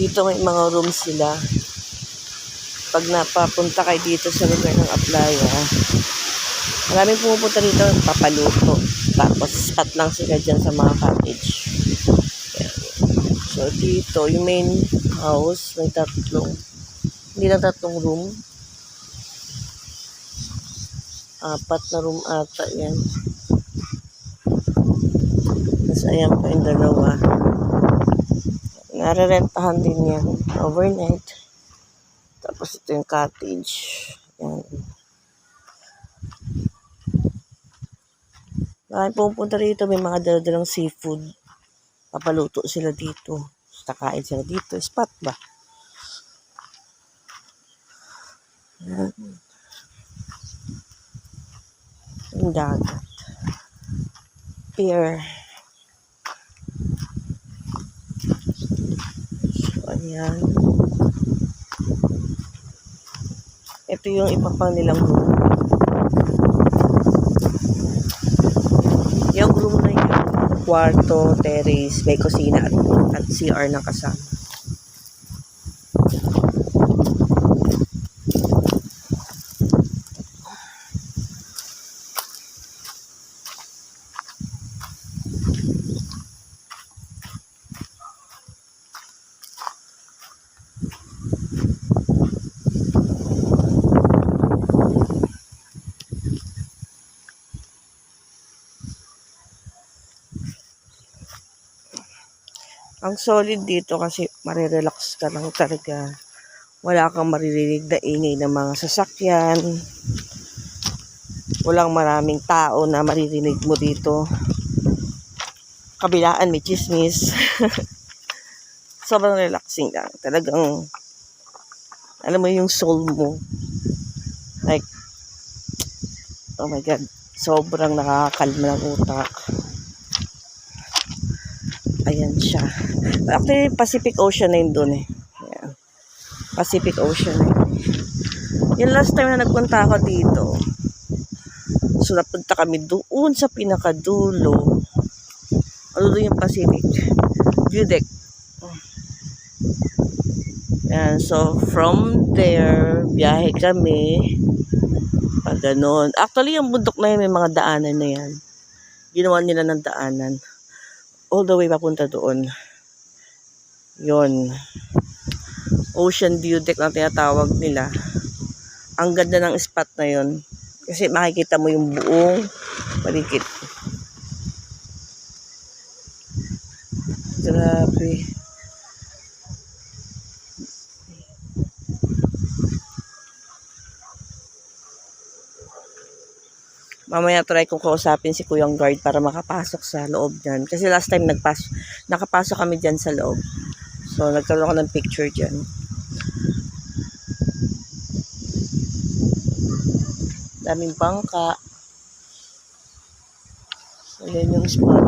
Dito may mga rooms sila. Pag napapunta kayo dito sa lugar ng Aplaya, maraming pumupunta dito, papaluto. Tapos spot lang sila dyan sa mga cottage. So dito, yung main house, may hindi lang tatlong room. 4 na room ata yan. Tapos ayan pa yung dalawa. Narerentahan din yan overnight. Tapos ito yung cottage. Yan. Maraming pumunta rito, may mga daladalang seafood. Papaluto sila dito. Kakain sila dito. Spot ba? Yan. Yung dagat. Pier. So, ayan. Ito yung ipapang nilang room. Yung room na yun, kwarto, terrace, may kusina at CR na kasama. Ang solid dito kasi marirelax ka lang talaga. Wala kang maririnig na ingay ng mga sasakyan. Walang maraming tao na maririnig mo dito. Kabilaan may chismis. Sobrang relaxing lang. Talagang, alam mo yung soul mo. Like, oh my God. Sobrang nakakalma ng utak. Ayan siya. Actually, Pacific Ocean na yun dun eh. Ayan. Pacific Ocean na yun. Yung last time na nagpunta ako dito, so napunta kami doon sa pinakadulo. Dulo yung Pacific View Deck. Ayan. So, from there, biyahe kami. Pag ganun. Actually, yung bundok na yun, may mga daanan na yan. Ginawa nila ng daanan. All the way papunta doon. Yon. Ocean View Deck ang tinatawag nila. Ang ganda ng spot na yon. Kasi makikita mo yung buong paligid. Grabe. Mamaya try kong kausapin si Kuyang Guard para makapasok sa loob dyan. Kasi last time nakapasok kami dyan sa loob. So, nagkaroon ako ng picture dyan. Daming bangka. So, yan yung spot.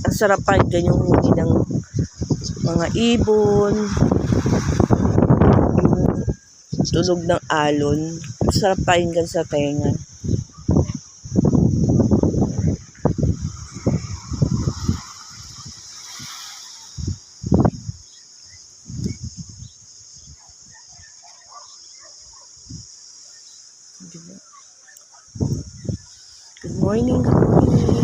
Ang sarap pa yung huli ng mga ibon. Tunog ng alon. Sarap pakinggan sa tenga. Good morning, good morning.